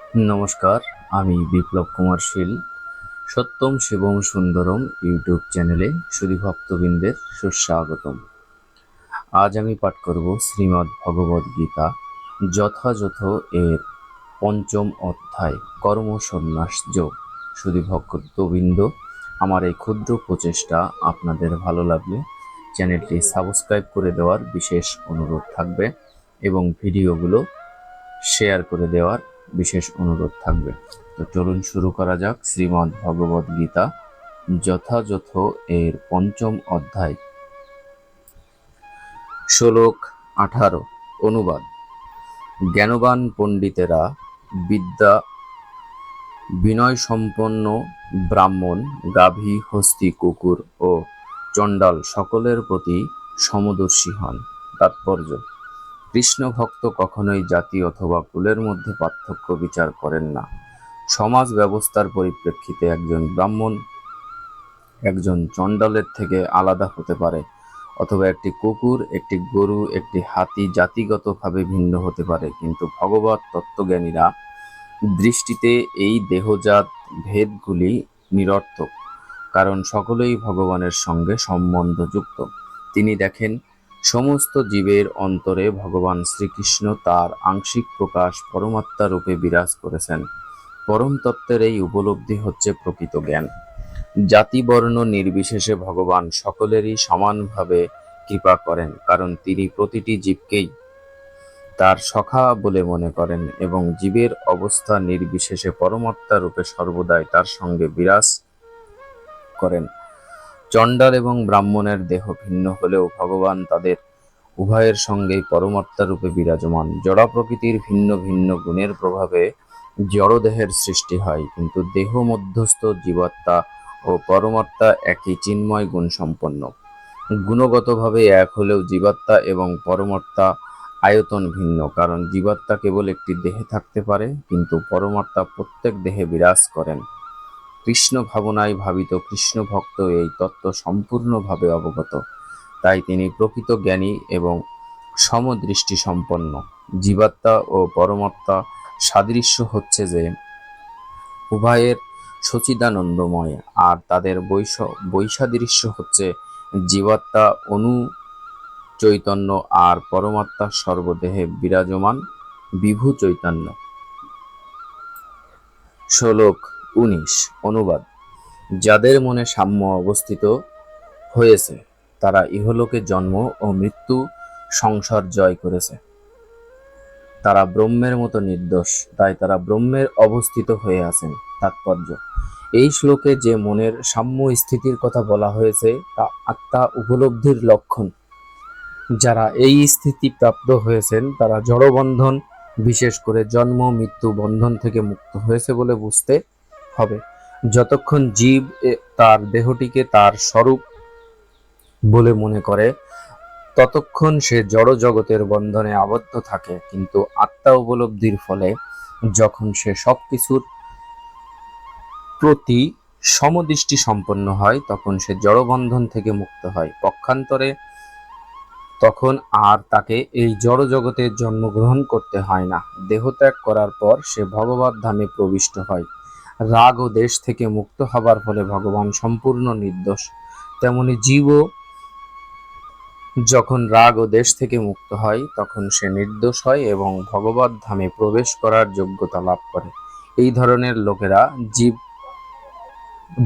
নমস্কার, আমি বিপ্লব কুমার শীল। সত্যম শিবম সুন্দরম ইউটিউব চ্যানেলে শুধু ভক্তবৃন্দের সুস্বাগতম। আজ আমি পাঠ করব শ্রীমদ্ ভগবদ গীতা যথাযথ এর পঞ্চম অধ্যায় কর্ম সন্ন্যাস যোগ। শুধু ভক্তবৃন্দ, আমার এই ক্ষুদ্র প্রচেষ্টা আপনাদের ভালো লাগলে চ্যানেলটি সাবস্ক্রাইব করে দেওয়ার বিশেষ অনুরোধ থাকবে এবং ভিডিওগুলো শেয়ার করে দেওয়ার বিশেষ অনুরোধ থাকবে। তো চলুন শুরু করা যাক শ্রীমদ্ ভগবদ গীতা যথাযথ এর পঞ্চম অধ্যায়। শ্লোক 18। অনুবাদ। জ্ঞানবান পণ্ডিতেরা বিদ্যা বিনয় সম্পন্ন ব্রাহ্মণ, গাভী, হস্তি, কুকুর ও চণ্ডাল সকলের প্রতি সমদর্শী হন। তাৎপর্য: কৃষ্ণ ভক্ত কখনোই জাতি অথবা কুলের মধ্যে পার্থক্য বিচার করেন না। সমাজ ব্যবস্থার পরিপ্রেক্ষিতে একজন ব্রাহ্মণ একজন চণ্ডালের থেকে আলাদা হতে পারে, অথবা একটি কুকুর, একটি গরু, একটি হাতি জাতিগতভাবে ভিন্ন হতে পারে, কিন্তু ভগবত তত্ত্বজ্ঞানীরা দৃষ্টিতে এই দেহজাত ভেদগুলি নিরর্থক, কারণ সকলেই ভগবানের সঙ্গে সম্বন্ধযুক্ত। তিনি দেখেন, সমস্ত জীবের অন্তরে ভগবান শ্রীকৃষ্ণ তার আংশিক প্রকাশ পরমাত্মা রূপে বিরাজ করেছেন। পরম তত্ত্বের এই উপলব্ধি হচ্ছে প্রকৃত জ্ঞান। জাতি বর্ণ নির্বিশেষে ভগবান সকলেরই সমানভাবে কৃপা করেন, কারণ তিনি প্রতিটি জীবকেই তার সখা বলে মনে করেন এবং জীবের অবস্থা নির্বিশেষে পরমাত্মা রূপে সর্বদাই তার সঙ্গে বিরাজ করেন। চণ্ডাল এবং ব্রাহ্মণের দেহ ভিন্ন হলেও ভগবান তাদের উভয়ের সঙ্গেই পরমাত্মা রূপে বিরাজমান। জড়া প্রকৃতির ভিন্ন ভিন্ন গুণের প্রভাবে জড়দেহের সৃষ্টি হয়, কিন্তু দেহ মধ্যস্থ জীবাত্মা ও পরমাত্মা একই চিন্ময় গুণ সম্পন্ন। গুণগতভাবে এক হলেও জীবাত্মা এবং পরমাত্মা আয়তন ভিন্ন, কারণ জীবাত্মা কেবল একটি দেহে থাকতে পারে, কিন্তু পরমাত্মা প্রত্যেক দেহে বিরাজ করেন। কৃষ্ণ ভাবনায় ভাবিত কৃষ্ণ ভক্ত এই তত্ত্ব সম্পূর্ণভাবে অবগত, তাই তিনি প্রকৃত জ্ঞানী এবং সমদৃষ্টি সম্পন্ন। জীবাত্মা ও পরমাত্মা সাদৃশ্য হচ্ছে যে উভয়ের সচিদানন্দময়, আর তাদের বৈসাদৃশ্য হচ্ছে জীবাত্মা অনু চৈতন্য আর পরমাত্মা সর্বদেহে বিরাজমান বিভু চৈতন্য। শ্লোক 19। অনুবাদ। যাদের মনে সাম্য অবস্থিত হয়েছে তারা ইহলোকে জন্ম ও মৃত্যু সংসার জয় করেছে। তারা ব্রহ্মের মতো নির্দোষ, তাই তারা ব্রহ্মের অবস্থিত হয়ে আছেন। তাৎপর্য: এই শ্লোকে যে মনের সাম্য স্থিতির কথা বলা হয়েছে তা আত্মা উপলব্ধির লক্ষণ। যারা এই স্থিতি প্রাপ্ত হয়েছেন তারা জড়বন্ধন, বিশেষ করে জন্ম মৃত্যু বন্ধন থেকে মুক্ত হয়েছে বলে বুঝতে হবে। যতক্ষণ জীব তার দেহটিকে তার স্বরূপ বলে মনে করে ততক্ষণ সে জড় জগতের বন্ধনে আবদ্ধ থাকে, কিন্তু আত্মা উপলব্ধির ফলে যখন সে সবকিছুর প্রতি সমদৃষ্টি সম্পন্ন হয় তখন সে জড়বন্ধন থেকে মুক্ত হয়। পক্ষান্তরে তখন আর তাকে এই জড় জগতে জন্মগ্রহণ করতে হয় না। দেহত্যাগ করার পর সে ভগবত ধামে প্রবিষ্ট হয়। রাগ ও দেশ থেকে মুক্ত হবার ফলে ভগবান সম্পূর্ণ নির্দোষ। তেমনি জীবও যখন রাগ ও দেশ থেকে মুক্ত হয় তখন সে নির্দোষ হয় এবং ভগবত ধামে প্রবেশ করার যোগ্যতা লাভ করে। এই ধরনের লোকেরা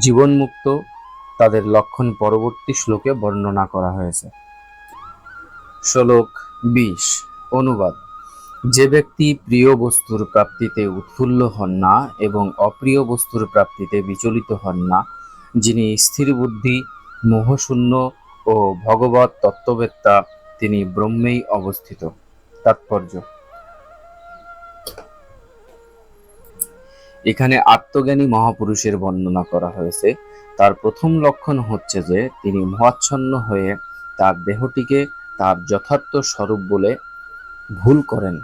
জীবনমুক্ত। তাদের লক্ষণ পরবর্তী শ্লোকে বর্ণনা করা হয়েছে। শ্লোক 20। অনুবাদ। যে ব্যক্তি প্রিয় বস্তুর প্রাপ্তিতে উৎফুল্ল হন না এবং অপ্রিয় বস্তুর প্রাপ্তিতে বিচলিত হন না, যিনি স্থির বুদ্ধি, মোহশূন্য ও ভগবত তত্ত্ববেত্তা, তিনি ব্রহ্মেই অবস্থিত। তাৎপর্য: এখানে আত্মজ্ঞানী মহাপুরুষের বর্ণনা করা হয়েছে। তার প্রথম লক্ষণ হচ্ছে যে তিনি মোহাচ্ছন্ন হয়ে তার দেহটিকে তার যথার্থ স্বরূপ বলে ভুল করেন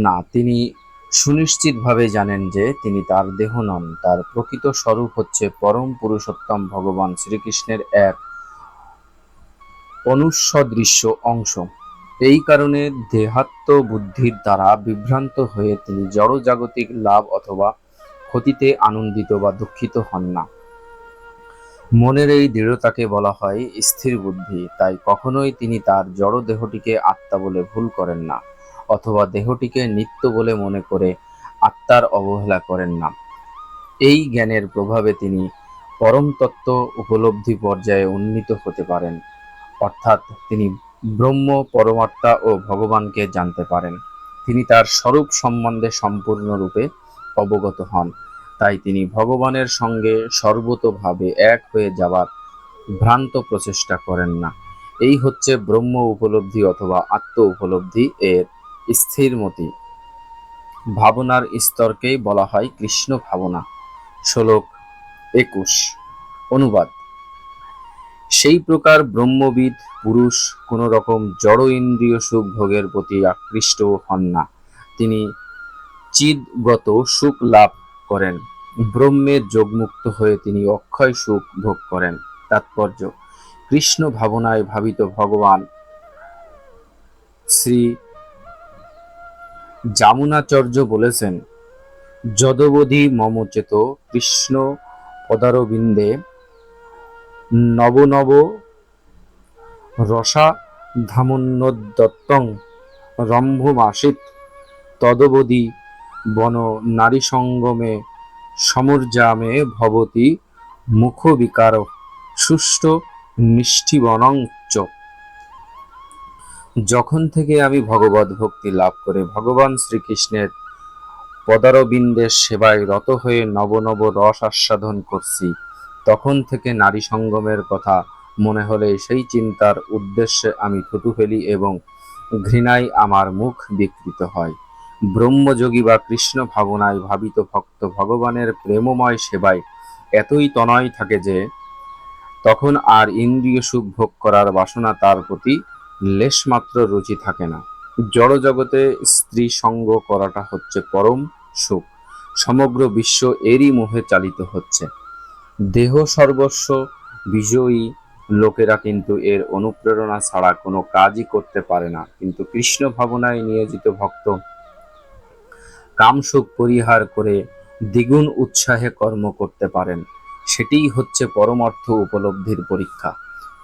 না। তিনি সুনিশ্চিতভাবে জানেন যে তিনি তার দেহ নন। তার প্রকৃত স্বরূপ হচ্ছে পরম পুরুষোত্তম ভগবান শ্রীকৃষ্ণের এক অনুসদৃশ্য অংশ। এই কারণে দেহাত্ম বুদ্ধির দ্বারা বিভ্রান্ত হয়ে তিনি জড়জাগতিক লাভ অথবা ক্ষতিতে আনন্দিত বা দুঃখিত হন না। মনের এই দৃঢ়তাকে বলা হয় স্থির বুদ্ধি। তাই কখনোই তিনি তার জড় দেহটিকে আত্মা বলে ভুল করেন না, অথবা দেহটিকে নিত্য বলে মনে করে আত্মার অবহেলা করেন না। এই জ্ঞানের প্রভাবে তিনি পরম তত্ত্ব উপলব্ধি পর্যায়ে উন্নীত হতে পারেন, অর্থাৎ তিনি ব্রহ্ম, পরমাত্মা ও ভগবানকে জানতে পারেন। তিনি তার স্বরূপ সম্বন্ধে সম্পূর্ণরূপে অবগত হন। তাই তিনি ভগবানের সঙ্গে সর্বতোভাবে এক হয়ে যাবার ভ্রান্ত প্রচেষ্টা করেন না। এই হচ্ছে ব্রহ্ম উপলব্ধি অথবা আত্ম উপলব্ধি। এর স্থিরমতি ভাবনার স্তরকেই বলা হয় কৃষ্ণ ভাবনা। শ্লোক 21। অনুবাদ: সেই প্রকার ব্রহ্মবিদ পুরুষ কোন রকম জড় ইন্দ্রিয় সুখ ভোগের প্রতি আকৃষ্ট হন না। তিনি চিদগত সুখ লাভ করেন। ব্রহ্মের যোগমুক্ত হয়ে তিনি অক্ষয় সুখ ভোগ করেন। তাৎপর্য: কৃষ্ণ ভাবনায় ভাবিত ভগবান শ্রী যামুনাচার্য বলেছেন, যদবধি মম চেত কৃষ্ণ পদারবিন্দে নব নব রসাধামোন্নদ্যত্তং রম্ভমাসিত তদবধি বন নারীসঙ্গমে সমর্যামে ভবতি মুখবিকার সুষ্ঠু নিষ্ঠিবনং চ। যখন থেকে আমি ভগবদ ভক্তি লাভ করে ভগবান শ্রীকৃষ্ণের পদারবিন্দের সেবায় রত হয়ে নব নব রস আস্বাদন করছি, তখন থেকে নারী সঙ্গমের কথা মনে হলে সেই চিন্তার উদ্দেশ্যে আমি থুতু ফেলি এবং ঘৃণায় আমার মুখ বিকৃত হয়। ব্রহ্মযোগী বা কৃষ্ণ ভাবনায় ভাবিত ভক্ত ভগবানের প্রেমময় সেবায় এতই তনয় থাকে যে তখন আর ইন্দ্রিয় সুখ ভোগ করার বাসনা তার প্রতি লেশমাত্র রুচি থাকে না। জড়জগতে স্ত্রী সঙ্গ করাটা হচ্ছে পরম সুখ। সমগ্র বিশ্ব এরই মোহে চালিত হচ্ছে। দেহ সর্বস্ব বিজয়ী লোকেরা কিন্তু এর অনুপ্রেরণা ছাড়া কোনো কাজই করতে পারে না। কিন্তু কৃষ্ণ ভাবনায় নিয়োজিত ভক্ত কামসুখ পরিহার করে দ্বিগুণ উৎসাহে কর্ম করতে পারেন। সেটিই হচ্ছে পরমার্থ উপলব্ধির পরীক্ষা।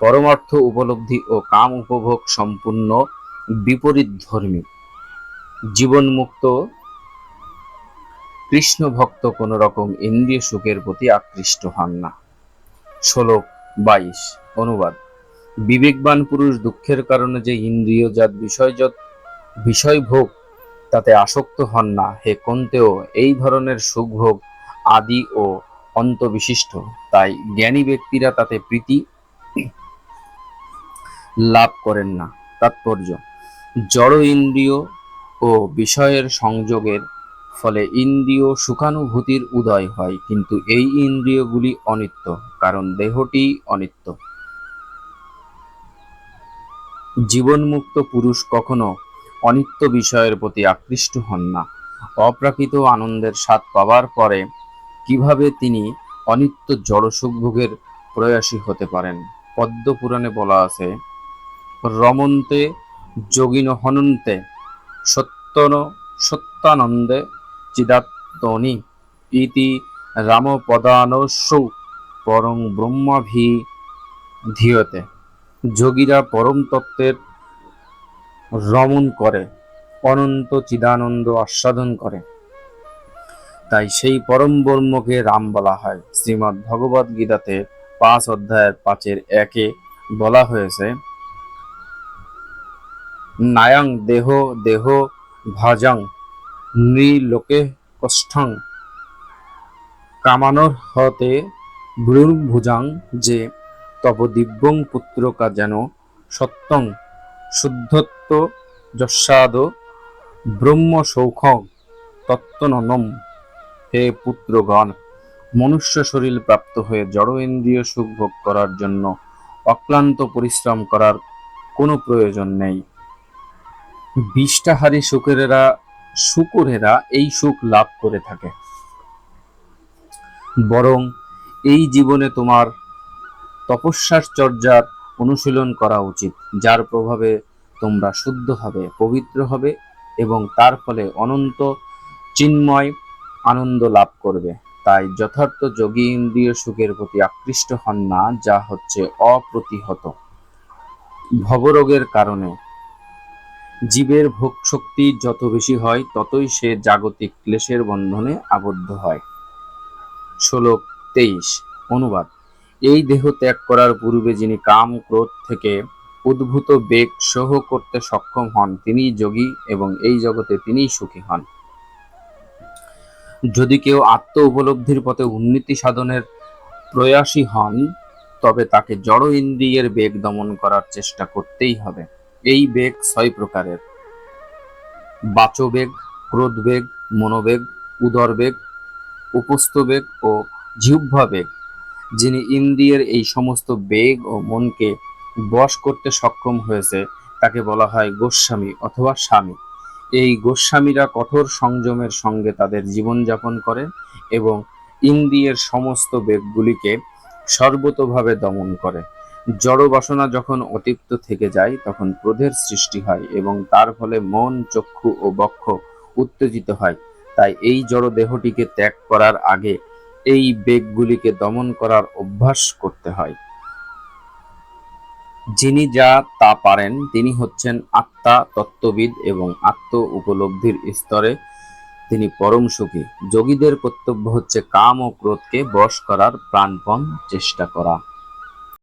পরমার্থ উপলব্ধি ও কাম উপভোগ সম্পূর্ণ বিপরীতধর্মী। জীবনমুক্ত কৃষ্ণ ভক্ত কোন রকম ইন্দ্রিয় সুখের প্রতি আকৃষ্ট হন না। শ্লোক 22। অনুবাদ: বিবেকবান পুরুষ দুঃখের কারণে যে ইন্দ্রিয়জাত বিষয়ভোগ তাতে আসক্ত হন না। হে কন্তেয়, এই ধরনের সুখভোগ আদি ও অন্ত বিশিষ্ট, তাই জ্ঞানী ব্যক্তিরা তাতে প্রীতি লাভ করেন না। তাৎপর্য: জড় ইন্দ্রিয় ও বিষয়ের সংযোগের ফলে ইন্দ্রিয় সুখানুভূতির উদয় হয়, কিন্তু এই ইন্দ্রিয়গুলি অনিত্য, কারণ দেহটি অনিত্য। জীবনমুক্ত পুরুষ কখনো অনিত্য বিষয়ের প্রতি আকৃষ্ট হন না। অপ্রাকৃত আনন্দের স্বাদ পাবার পরে কিভাবে তিনি অনিত্য জড় সুখভোগের প্রয়াসী হতে পারেন? পদ্ম পুরাণে বলা আছে, রমন্তে যোগিন হনন্তে সত্যানন্দে চিদাত্মনি ইতি রামপদানসৌ পরং ব্রহ্মাভিধীয়তে। যোগীরা পরম তত্ত্বের রমণ করে, অনন্ত চিদানন্দ আস্বাদন করে, তাই সেই পরম ব্রহ্মকে রাম বলা হয়। শ্রীমদ্ ভগবদ গীতাতে 5 অধ্যায়ের 5-1 বলা হয়েছে, নায়ং দেহ দেহ ভাজং নৃলোকে কষ্ঠং কামানর্হতে ভ্রূভুজাং, যে তব দিব্যং পুত্রকা যেন সত্যং শুদ্ধত্ব যস্যাদ ব্রহ্ম সৌখং তত্ত্বনম। হে পুত্রগণ, মনুষ্য শরীর প্রাপ্ত হয়ে জড় ইন্দ্রিয় সুখ ভোগ করার জন্য অক্লান্ত পরিশ্রম করার কোনো প্রয়োজন নেই। বিষ্ঠাহারী শুকুরেরা এই সুখ লাভ করে থাকে। বরং এই জীবনে তোমার তপস্যাচর্যার অনুশীলন করা উচিত, যার প্রভাবে তোমরা শুদ্ধ হবে, পবিত্র হবে এবং তার ফলে অনন্ত চিন্ময় আনন্দ লাভ করবে। তাই যথার্থ যোগী ইন্দ্রিয় সুখের প্রতি আকৃষ্ট হন না, যা হচ্ছে অপ্রতিহত। ভবরোগের কারণে জীবের ভোগ শক্তি যত বেশি হয়, ততই সে জাগতিক ক্লেশের বন্ধনে আবদ্ধ হয়। শ্লোক 23 অনুবাদ। এই দেহ ত্যাগ করার পূর্বে যিনি কাম ক্রোধ থেকে উদ্ভূত বেগ সহ করতে সক্ষম হন, তিনিই যোগী এবং এই জগতে তিনিই সুখী হন। যদি কেউ আত্ম উপলব্ধির পথে উন্নতি সাধনের প্রয়াসী হন, তবে তাকে জড় ইন্দ্রিয়ের বেগ দমন করার চেষ্টা করতেই হবে। এই বেগ 6 প্রকারের: বাচবেগ, ক্রোধবেগ, মনোবেগ, উদরবেগ, উপস্থবেগ ও জিহ্বাবেগ। যিনি ইন্দ্রিয়ের এই সমস্ত বেগ ও মনকে বশ করতে সক্ষম হয়েছে, তাকে বলা হয় গোস্বামী অথবা স্বামী। এই গোস্বামীরা কঠোর সংযমের সঙ্গে তাদের জীবনযাপন করেন এবং ইন্দ্রিয়ের সমস্ত বেগগুলিকে সর্বতোভাবে দমন করে। জড় বাসনা যখন অতিপ্ত থেকে যায়, তখন ক্রোধের সৃষ্টি হয় এবং তার ফলে মন, চক্ষু ও বক্ষ উত্তেজিত হয়। তাই এই জড় দেহটিকে ত্যাগ করার আগে এই বেগগুলিকে দমন করার অভ্যাস করতে হয়। যিনি যা তা পারেন, তিনি হচ্ছেন আত্মা তত্ত্ববিদ এবং আত্ম উপলব্ধির স্তরে তিনি পরম সুখী। যোগীদের কর্তব্য হচ্ছে কাম ও ক্রোধকে বশ করার প্রাণপণ চেষ্টা করা।